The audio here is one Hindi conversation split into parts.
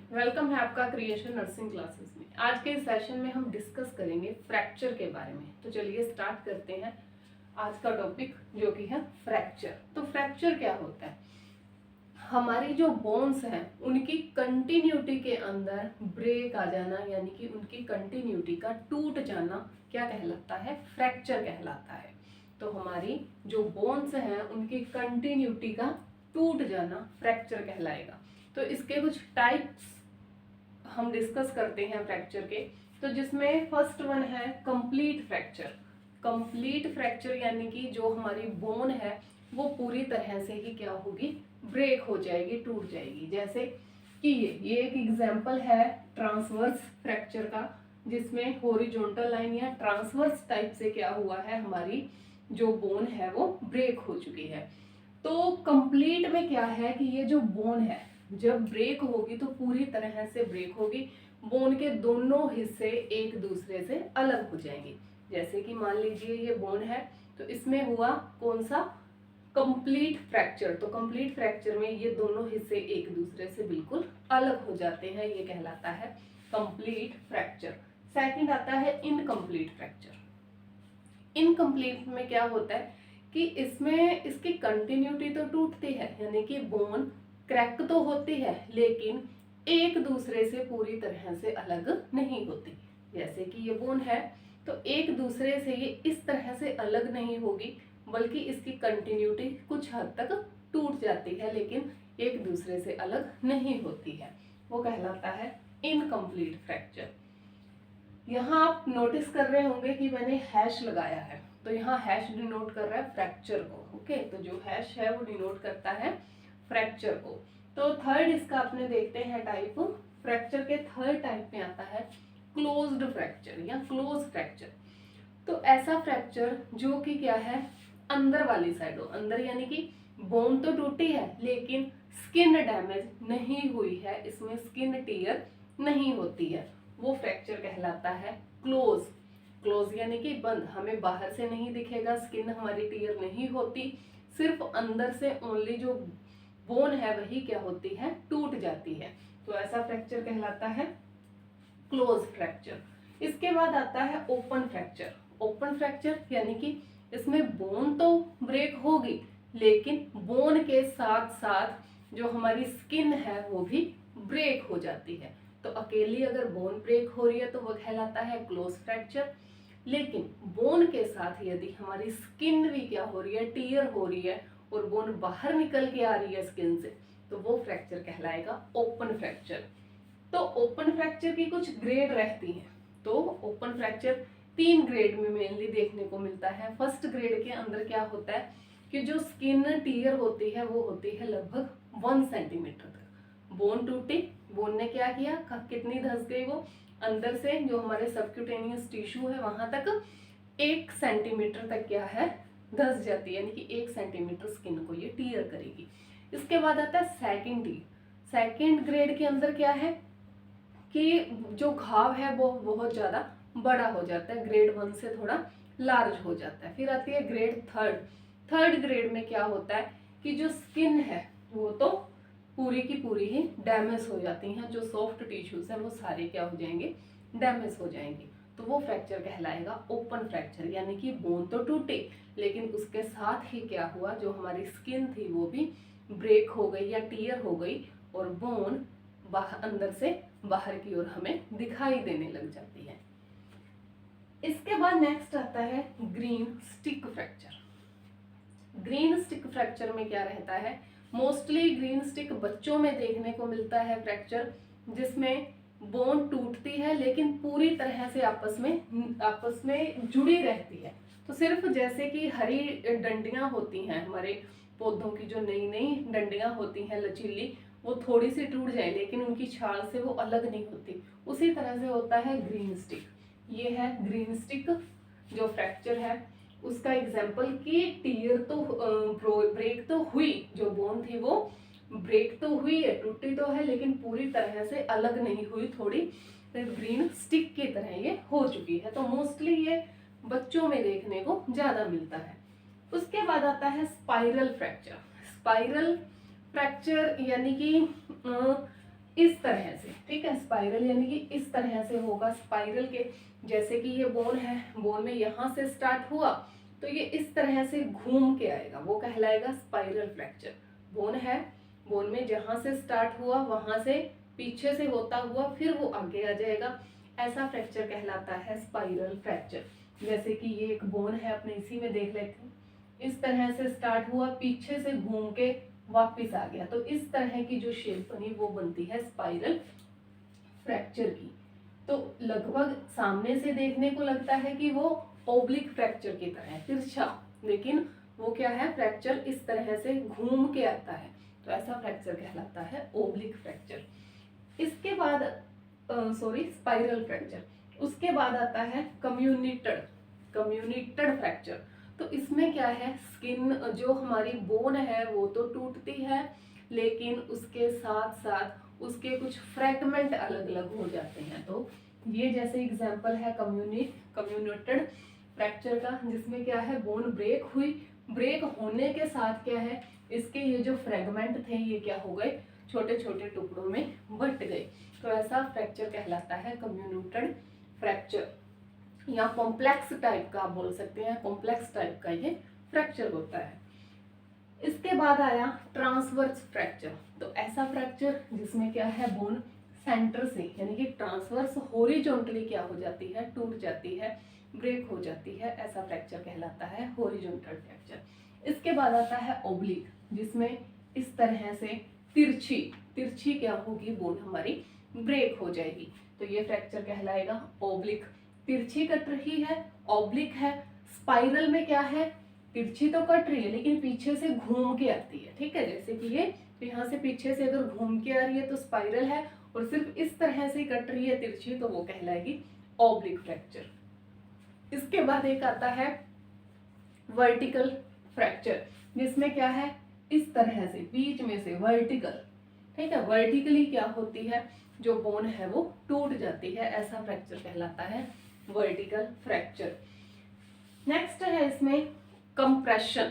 वेलकम है आपका क्रिएशन नर्सिंग क्लासेस में। आज के इस सेशन में हम डिस्कस करेंगे फ्रैक्चर के बारे में। तो चलिए स्टार्ट करते हैं आज का टॉपिक जो कि है फ्रैक्चर। तो फ्रैक्चर क्या होता है? हमारी जो बोन्स हैं उनकी कंटिन्यूटी के अंदर ब्रेक आ जाना, यानी कि उनकी कंटिन्यूटी का टूट जाना क्या कहलाता है? फ्रैक्चर कहलाता है। तो हमारी जो बोन्स हैं उनकी कंटिन्यूटी का टूट जाना फ्रैक्चर कहलाएगा। तो इसके कुछ टाइप्स हम डिस्कस करते हैं फ्रैक्चर के। तो जिसमें फर्स्ट वन है कंप्लीट फ्रैक्चर। कंप्लीट फ्रैक्चर यानी कि जो हमारी बोन है वो पूरी तरह से ही क्या होगी? ब्रेक हो जाएगी, टूट जाएगी। जैसे कि ये एक एग्जांपल है ट्रांसवर्स फ्रैक्चर का, जिसमें हॉरिजॉन्टल लाइन या ट्रांसवर्स टाइप से क्या हुआ है, हमारी जो बोन है वो ब्रेक हो चुकी है। तो कंप्लीट में क्या है कि ये जो बोन है जब ब्रेक होगी तो पूरी तरह से ब्रेक होगी, बोन के दोनों हिस्से एक दूसरे से अलग हो जाएंगे। जैसे कि मान लीजिए ये बोन है तो इसमें हुआ कौन सा? Complete fracture. तो कंप्लीट फ्रैक्चर में ये दोनों हिस्से एक दूसरे से बिल्कुल अलग हो जाते हैं, ये कहलाता है कंप्लीट फ्रैक्चर। सेकंड आता है इनकम्प्लीट फ्रैक्चर। इनकम्प्लीट में क्या होता है कि इसमें इसकी कंटिन्यूटी तो टूटती है, यानी कि बोन क्रैक तो होती है लेकिन एक दूसरे से पूरी तरह से अलग नहीं होती। जैसे कि ये बोन है तो एक दूसरे से ये इस तरह से अलग नहीं होगी, बल्कि इसकी कंटिन्यूटी कुछ हद तक टूट जाती है लेकिन एक दूसरे से अलग नहीं होती है। वो कहलाता है इनकम्प्लीट फ्रैक्चर। यहाँ आप नोटिस कर रहे होंगे कि मैंने हैश लगाया है, तो यहाँ हैश डिनोट कर रहा है फ्रैक्चर को। ओके, तो जो हैश है वो डिनोट करता है फ्रैक्चर को। तो थर्ड इसका अपने देखते हैं टाइप। फ्रैक्चर के थर्ड टाइप में आता है क्लोज्ड फ्रैक्चर या क्लोज फ्रैक्चर। तो ऐसा फ्रैक्चर जो कि क्या है, अंदर वाली साइड हो, अंदर यानी कि बोन तो टूटी है लेकिन स्किन डैमेज नहीं हुई है, इसमें स्किन टीयर नहीं होती है, वो फ्रैक्चर कहलाता है क्लोज। क्लोज यानी कि बंद, हमें बाहर से नहीं दिखेगा, स्किन हमारी टीयर नहीं होती, सिर्फ अंदर से ओनली जो बोन है वही क्या होती है? टूट जाती है। तो ऐसा फ्रैक्चर कहलाता है क्लोज फ्रैक्चर। इसके बाद आता है ओपन फ्रैक्चर। ओपन फ्रैक्चर यानी कि इसमें बोन तो ब्रेक होगी लेकिन बोन के साथ साथ जो हमारी स्किन है वो भी ब्रेक हो जाती है। तो अकेली अगर बोन ब्रेक हो रही है तो वो कहलाता है क्लोज फ्रैक्चर, लेकिन बोन के साथ यदि हमारी स्किन भी क्या हो रही है? टीयर हो रही है और बोन बाहर निकल के आ रही है स्किन से, तो वो फ्रैक्चर कहलाएगा ओपन फ्रैक्चर। तो ओपन फ्रैक्चर की कुछ ग्रेड रहती हैं। तो ओपन फ्रैक्चर 3 ग्रेड में मेनली देखने को मिलता है। फर्स्ट ग्रेड के अंदर क्या होता है कि जो स्किन टीयर होती है वो होती है लगभग 1 सेंटीमीटर तक। बोन टूटी, बोन ने क्या किया, कितनी धंस गई वो, अंदर से जो हमारे सबक्यूटेनियस टिश्यू है वहां तक 1 सेंटीमीटर तक क्या है? धंस जाती है, यानी कि 1 सेंटीमीटर स्किन को ये टीयर करेगी। इसके बाद आता है सेकेंड टीयर। सेकेंड ग्रेड के अंदर क्या है कि जो घाव है वो बहुत ज़्यादा बड़ा हो जाता है, ग्रेड 1 से थोड़ा लार्ज हो जाता है। फिर आती है ग्रेड थर्ड। थर्ड ग्रेड में क्या होता है कि जो स्किन है वो तो पूरी की पूरी ही डैमेज हो जाती हैं, जो सॉफ्ट टिश्यूज हैं वो सारे क्या हो जाएंगे? डैमेज हो जाएंगे। तो वो फ्रैक्चर कहलाएगा ओपन फ्रैक्चर, यानी कि बोन तो टूटे लेकिन उसके साथ ही क्या हुआ, जो हमारी स्किन थी वो भी ब्रेक हो गई या टीयर हो गई और बोन बाहर अंदर से बाहर की ओर हमें दिखाई देने लग जाती है। इसके बाद नेक्स्ट आता है green stick fracture. Green stick fracture में क्या रहता है? मोस्टली ग्रीन स्टिक बच्चों में देखने को मिलता है फ्रैक्चर, जिसमें बोन टूटती है लेकिन पूरी तरह से आपस में जुड़ी रहती है। तो सिर्फ जैसे कि हरी डंडियां होती हैं, हमारे पौधों की जो नई नई डंडियां होती हैं लचीली, वो थोड़ी सी टूट जाए लेकिन उनकी छाल से वो अलग नहीं होती, उसी तरह से होता है ग्रीन स्टिक। ये है ग्रीन स्टिक जो फ्रैक्चर है, उसका एग्जाम्पल कि टीयर तो ब्रेक तो हुई, जो बोन थी वो ब्रेक तो हुई है, टूटी तो है लेकिन पूरी तरह से अलग नहीं हुई, थोड़ी ग्रीन स्टिक की तरह ये हो चुकी है। तो मोस्टली ये बच्चों में देखने को ज्यादा मिलता है। उसके बाद आता है स्पाइरल फ्रैक्चर। स्पाइरल फ्रैक्चर यानी कि इस तरह से, ठीक है, स्पाइरल यानी कि इस तरह से होगा स्पाइरल के, जैसे कि ये बोन है, बोन में यहाँ से स्टार्ट हुआ तो ये इस तरह से घूम के आएगा, वो कहलाएगा स्पाइरल फ्रैक्चर। बोन है, बोन में जहाँ से स्टार्ट हुआ वहां से पीछे से होता हुआ फिर वो आगे आ जाएगा, ऐसा फ्रैक्चर कहलाता है स्पाइरल फ्रैक्चर। जैसे कि ये एक बोन है, अपने इसी में देख लेते हैं, इस तरह से स्टार्ट हुआ, पीछे से घूम के वापस आ गया, तो इस तरह की जो शेप बनी वो बनती है स्पाइरल फ्रैक्चर की। तो लगभग सामने से देखने को लगता है कि वो ओब्लिक फ्रैक्चर की तरह है, तिरछा, लेकिन वो क्या है, फ्रैक्चर इस तरह से घूम के आता है, तो ऐसा फ्रैक्चर कहलाता है ओब्लिक फ्रैक्चर। इसके बाद स्पाइरल फ्रैक्चर। उसके बाद आता है कम्युनिटेड फ्रैक्चर। तो इसमें क्या है, स्किन जो हमारी बोन है वो तो टूटती है, लेकिन उसके साथ साथ उसके कुछ फ्रैगमेंट अलग अलग हो जाते हैं। तो ये जैसे एग्जांपल है कम्युनिटेड फ्रैक्चर का, जिसमें क्या है, बोन ब्रेक हुई, ब्रेक होने के साथ क्या है, इसके ये जो फ्रैगमेंट थे ये क्या हो गए, छोटे छोटे टुकड़ों में बट गए, तो ऐसा फ्रैक्चर कहलाता है कम्युनिटेड फ्रैक्चर, या कॉम्प्लेक्स टाइप का आप बोल सकते हैं, कॉम्प्लेक्स टाइप का ये फ्रैक्चर होता है। इसके बाद आया ट्रांसवर्स फ्रैक्चर। तो ऐसा फ्रैक्चर जिसमें क्या है, बोन सेंटर से यानी कि ट्रांसवर्स हॉरिजॉन्टली क्या हो जाती है, टूट जाती है, ब्रेक हो जाती है, ऐसा फ्रैक्चर कहलाता है हॉरिजॉन्टल फ्रैक्चर। इसके बाद आता है ओब्लिक, जिसमें इस तरह से तिरछी क्या होगी, बोन हमारी ब्रेक हो जाएगी, तो ये फ्रैक्चर कहलाएगा ओब्लिक। तिरछी कट रही है, ओब्लिक है। स्पाइरल में क्या है, तिरछी तो कट रही है लेकिन पीछे से घूम के आती है, ठीक है, जैसे कि ये, तो यहाँ से पीछे से अगर घूम के आ रही है तो स्पाइरल है, और सिर्फ इस तरह से कट रही है तिरछी, तो वो कहलाएगी ओब्लिक फ्रैक्चर। इसके बाद एक आता है वर्टिकल फ्रैक्चर, जिसमें क्या है, इस तरह से बीच में से वर्टिकल, ठीक है, वर्टिकली क्या होती है, जो बोन है वो टूट जाती है, ऐसा फ्रैक्चर कहलाता है वर्टिकल फ्रैक्चर। नेक्स्ट है इसमें कंप्रेशन।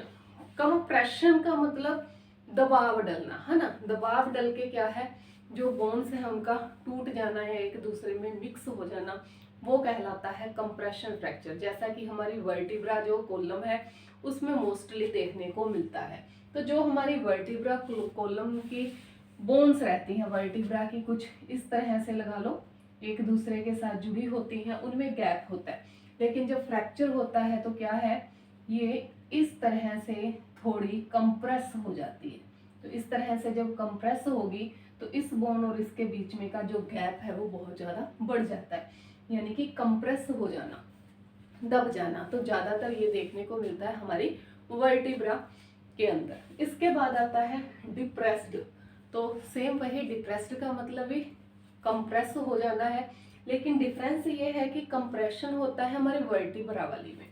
कंप्रेशन का मतलब दबाव डलना, है ना, दबाव डल के क्या है, जो बोन्स है उनका टूट जाना या एक दूसरे में मिक्स हो जाना, वो कहलाता है कंप्रेशन फ्रैक्चर। जैसा कि हमारी वर्टिब्रा जो कॉलम है उसमें मोस्टली देखने को मिलता है। तो जो हमारी वर्टिब्रा कॉलम की बोन्स रहती हैं, वर्टिब्रा की कुछ इस तरह से लगा लो, एक दूसरे के साथ जुड़ी होती हैं, उनमें गैप होता है, लेकिन जब फ्रैक्चर होता है तो क्या है, ये इस तरह से थोड़ी कंप्रेस हो जाती है। तो इस तरह से जब कंप्रेस होगी तो इस बोन और इसके बीच में का जो गैप है वो बहुत ज़्यादा बढ़ जाता है, यानी कि कंप्रेस हो जाना, दब जाना। तो ज़्यादातर ये देखने को मिलता है हमारी वर्टिब्रा के अंदर। इसके बाद आता है डिप्रेस्ड। तो सेम वही, डिप्रेस्ड का मतलब भी कंप्रेस हो जाना है, लेकिन डिफरेंस ये है कि कंप्रेशन होता है हमारे वर्टिब्रा वाली में,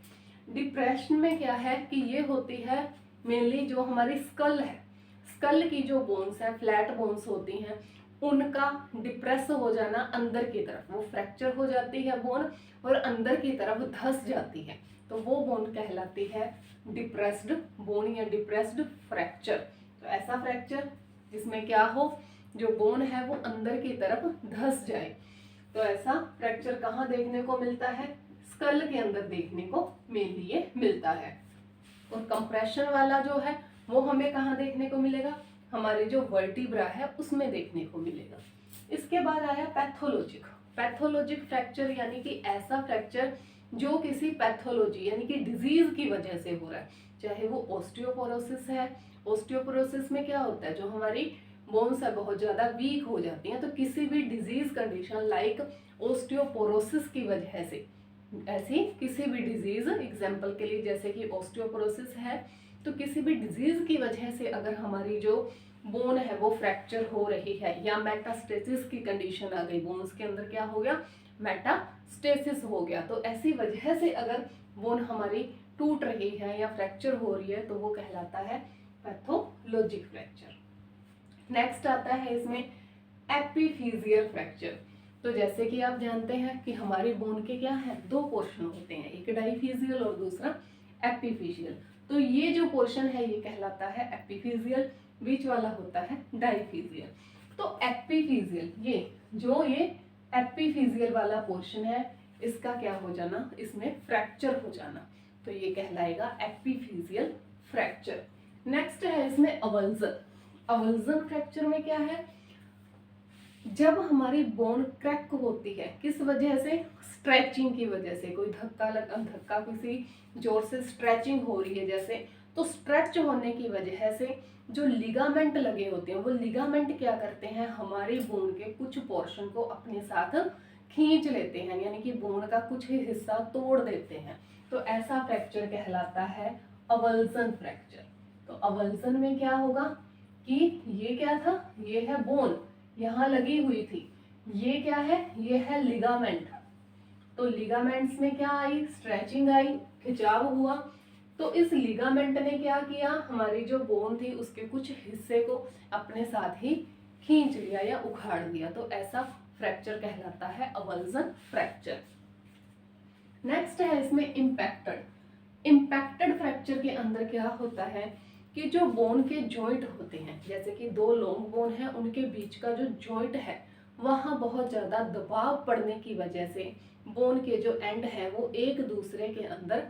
डिप्रेशन में क्या है कि ये होती है मेनली जो हमारी स्कल है, स्कल की जो बोन्स है, फ्लैट बोन्स होती हैं, उनका डिप्रेस हो जाना अंदर की तरफ, वो फ्रैक्चर हो जाती है बोन और अंदर की तरफ धंस जाती है, तो वो बोन कहलाती है डिप्रेस्ड बोन या डिप्रेस्ड फ्रैक्चर। तो ऐसा फ्रैक्चर जिसमें क्या हो, जो बोन है वो अंदर की तरफ धंस जाए, तो ऐसा फ्रैक्चर कहाँ देखने को मिलता है, स्कल के अंदर देखने को मेनली ये मिलता है। और कंप्रेशन वाला जो है वो हमें कहाँ देखने को मिलेगा, हमारे जो वर्टिब्रा है उसमें देखने को मिलेगा। इसके बाद आया पैथोलॉजिक फ्रैक्चर, यानी कि ऐसा फ्रैक्चर जो किसी पैथोलॉजी यानी कि डिजीज की वजह से हो रहा है, चाहे वो ऑस्टियोपोरोसिस है। ऑस्टियोपोरोसिस में क्या होता है, जो हमारी बोन्स है बहुत ज़्यादा वीक हो जाती हैं, तो किसी भी डिजीज कंडीशन लाइक ऑस्टियोपोरोसिस की वजह से, ऐसी किसी भी डिजीज, एग्जाम्पल के लिए जैसे कि ऑस्टियोपोरोसिस है, तो किसी भी डिजीज की वजह से अगर हमारी जो बोन है वो फ्रैक्चर हो रही है, या मेटास्टेसिस की कंडीशन आ गई, बोन्स के अंदर क्या हो गया, मेटास्टेसिस हो गया, तो ऐसी वजह से अगर बोन हमारी टूट रही है या फ्रैक्चर हो रही है तो वो कहलाता है पैथोलॉजिक फ्रैक्चर। नेक्स्ट आता है इसमें एपिफिजियल फ्रैक्चर। तो जैसे कि आप जानते हैं कि हमारी बोन के क्या है, दो पोर्शन होते हैं, एक डाइफिजियल और दूसरा एपिफिजियल। तो ये जो पोर्शन है ये कहलाता है एपिफिजियल, बीच वाला होता है डाइफिजियल। तो एपिफिजियल, ये एपिफिजियल वाला पोर्शन है, इसका क्या हो जाना, इसमें फ्रैक्चर हो जाना, तो ये कहलाएगा एपिफिजियल फ्रैक्चर। नेक्स्ट है इसमें अवल्जन। अवल्जन फ्रैक्चर में क्या है, जब हमारी बोन क्रैक होती है, किस वजह से, स्ट्रेचिंग की वजह से, कोई धक्का किसी जोर से स्ट्रेचिंग हो रही है जैसे, तो स्ट्रेच होने की वजह से जो लिगामेंट लगे होते हैं, वो लिगामेंट क्या करते हैं, हमारी बोन के कुछ पोर्शन को अपने साथ खींच लेते हैं, यानी कि बोन का कुछ ही हिस्सा तोड़ देते हैं, तो ऐसा फ्रैक्चर कहलाता है अवल्जन फ्रैक्चर। तो अवल्जन में क्या होगा कि ये क्या था, ये है बोन, यहाँ लगी हुई थी, ये क्या है, ये है लिगामेंट, तो लिगामेंट्स में क्या आई, स्ट्रेचिंग आई, खिंचाव हुआ, तो इस लिगामेंट ने क्या किया, हमारी जो बोन थी उसके कुछ हिस्से को अपने साथ ही खींच लिया या उखाड़ दिया, तो ऐसा फ्रैक्चर कहलाता है अवल्जन फ्रैक्चर। नेक्स्ट है इसमें इम्पैक्टेड। इम्पैक्टेड फ्रैक्चर के अंदर क्या होता है कि जो बोन के जॉइंट होते हैं, जैसे कि दो लॉन्ग बोन है, उनके बीच का जो जॉइंट है वहाँ बहुत ज़्यादा दबाव पड़ने की वजह से बोन के जो एंड है वो एक दूसरे के अंदर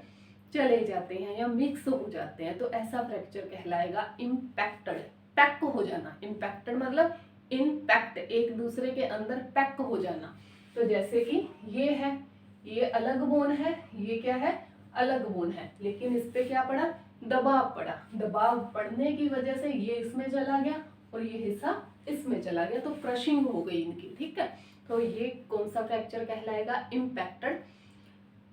चले जाते हैं या मिक्स हो जाते हैं, तो ऐसा फ्रैक्चर कहलाएगा इम्पैक्टेड, पैक हो जाना। इम्पैक्टेड मतलब इम्पैक्ट, एक दूसरे के अंदर पैक हो जाना, तो जैसे कि ये है, ये अलग बोन है, ये क्या है, अलग बोन है, लेकिन इस पे क्या पड़ा, दबाव पड़ा, दबाव पड़ने की वजह से ये इसमें चला गया और ये हिस्सा इसमें चला गया, तो क्रशिंग हो गई इनकी, ठीक है। तो ये कौन सा फ्रैक्चर कहलाएगा, इम्पैक्टेड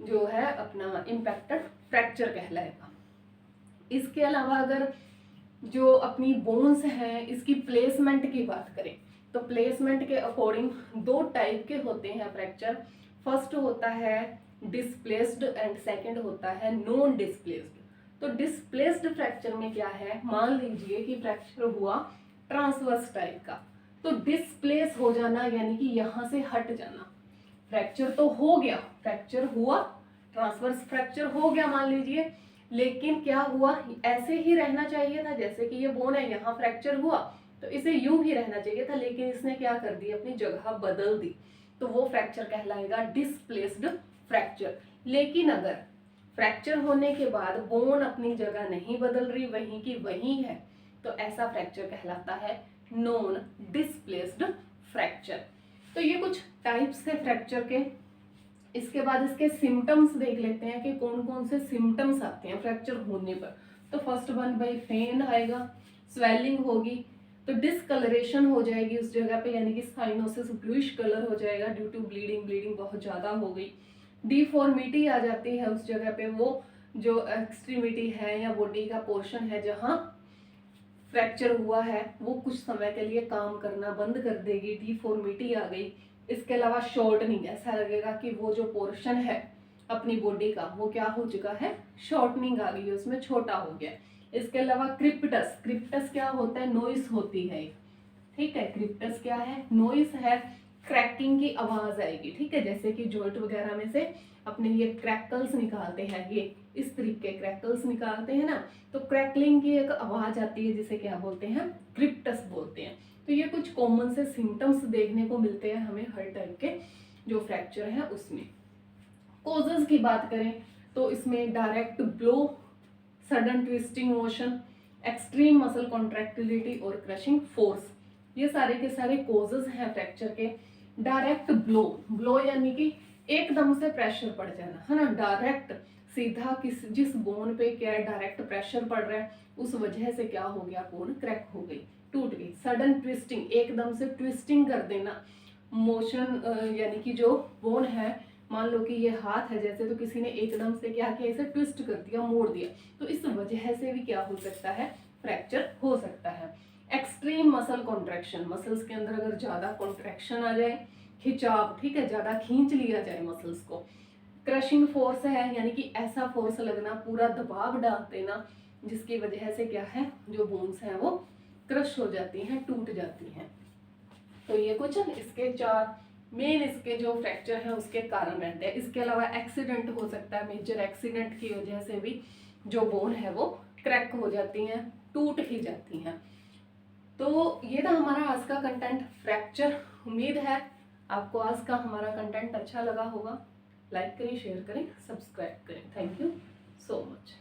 जो है अपना इम्पैक्टेड फ्रैक्चर कहलाएगा। इसके अलावा अगर जो अपनी बोन्स हैं इसकी प्लेसमेंट की बात करें, तो प्लेसमेंट के अकॉर्डिंग दो टाइप के होते हैं फ्रैक्चर। फर्स्ट होता है डिस्प्लेस्ड एंड सेकंड होता है नॉन डिस्प्लेस्ड। तो डिस्प्लेस्ड फ्रैक्चर में क्या है, मान लीजिए कि फ्रैक्चर हुआ ट्रांसवर्स टाइप का, तो डिस्प्लेस हो जाना यानी कि यहाँ से हट जाना। फ्रैक्चर तो हो गया, फ्रैक्चर हुआ, ट्रांसवर्स फ्रैक्चर हो गया मान लीजिए, लेकिन क्या हुआ, ऐसे ही रहना चाहिए था, जैसे कि ये बोन है, यहाँ फ्रैक्चर हुआ तो इसे यूं ही रहना चाहिए था, लेकिन इसने क्या कर दी, अपनी जगह बदल दी, तो वो फ्रैक्चर कहलाएगा डिस्प्लेस्ड फ्रैक्चर। लेकिन अगर फ्रैक्चर होने के बाद बोन अपनी जगह नहीं बदल रही, वहीं की वहीं है, तो ऐसा फ्रैक्चर कहलाता है नॉन डिस्प्लेस्ड फ्रैक्चर। तो ये कुछ टाइप्स है फ्रैक्चर के। इसके बाद इसके सिम्टम्स देख लेते हैं कि कौन कौन से सिम्टम्स आते हैं फ्रैक्चर होने पर। तो फर्स्ट वन भाई फेन आएगा, स्वेलिंग होगी, तो डिसकलरेशन हो जाएगी उस जगह पे, यानी कि साइनोसिस ब्लूइश कलर हो जाएगा ड्यू टू ब्लीडिंग, ब्लीडिंग बहुत ज़्यादा हो गई। डिफॉर्मिटी आ जाती है उस जगह पे, वो जो एक्सट्रीमिटी है या बॉडी का पोर्शन है जहाँ फ्रैक्चर हुआ है वो कुछ समय के लिए काम करना बंद कर देगी, डिफॉर्मिटी आ गई। इसके अलावा शॉर्टनिंग, ऐसा लगेगा कि वो जो पोर्शन है अपनी बॉडी का वो क्या हो चुका है, शॉर्टनिंग आ गई है, उसमें छोटा हो गया। इसके अलावा क्रिप्टस, क्रिप्टस क्या होता है, नॉइस होती है, ठीक है, क्रिप्टस क्या है, नॉइस है, क्रैकिंग की आवाज आएगी, ठीक है, जैसे कि जॉइंट वगैरह में से अपने ये क्रैकल्स निकालते हैं, ये इस तरीके क्रैकल्स निकालते हैं ना, तो क्रैकलिंग की एक आवाज आती है जिसे क्या बोलते हैं, क्रिप्टस बोलते हैं। तो ये कुछ कॉमन से सिम्टम्स देखने को मिलते हैं हमें हर टाइप के जो फ्रैक्चर है उसमें। कॉजेज की बात करें तो इसमें direct blow, sudden twisting motion, extreme muscle contractility और क्रशिंग फोर्स, ये सारे के सारे कॉजेज हैं फ्रैक्चर के। डायरेक्ट ब्लो, ब्लो यानी कि एकदम से प्रेशर पड़ जाना, है ना, डायरेक्ट सीधा जिस बोन पे क्या डायरेक्ट प्रेशर पड़ रहा है उस वजह से क्या हो गया, बोन क्रैक हो गई, टूट गई। सडन ट्विस्टिंग, एकदम से ट्विस्टिंग कर देना, मोशन यानी कि जो बोन है, मान लो कि ये हाथ है जैसे, तो किसी ने एकदम से क्या किया, इसे ट्विस्ट कर दिया, मोड़ दिया, तो इस वजह से भी क्या हो सकता है, फ्रैक्चर हो सकता है। एक्सट्रीम मसल कॉन्ट्रैक्शन, मसल्स के अंदर अगर ज़्यादा कॉन्ट्रैक्शन आ जाए, खिंचाव, ठीक है, ज़्यादा खींच लिया जाए मसल्स को। क्रशिंग फोर्स है, यानी कि ऐसा फोर्स लगना, पूरा दबाव डाल देना, जिसकी वजह से क्या है, जो बोन्स हैं वो क्रश हो जाती हैं, टूट जाती हैं। तो ये कुछ इसके चार मेन इसके जो फ्रैक्चर है उसके कारण रहते हैं। इसके अलावा एक्सीडेंट हो सकता है, मेजर एक्सीडेंट की वजह से भी जो बोन है वो क्रैक हो जाती हैं, टूट ही जाती हैं। तो ये था हमारा आज का कंटेंट फ्रैक्चर। उम्मीद है आपको आज का हमारा कंटेंट अच्छा लगा होगा। लाइक करें, शेयर करें, सब्सक्राइब करें। Thank you so much.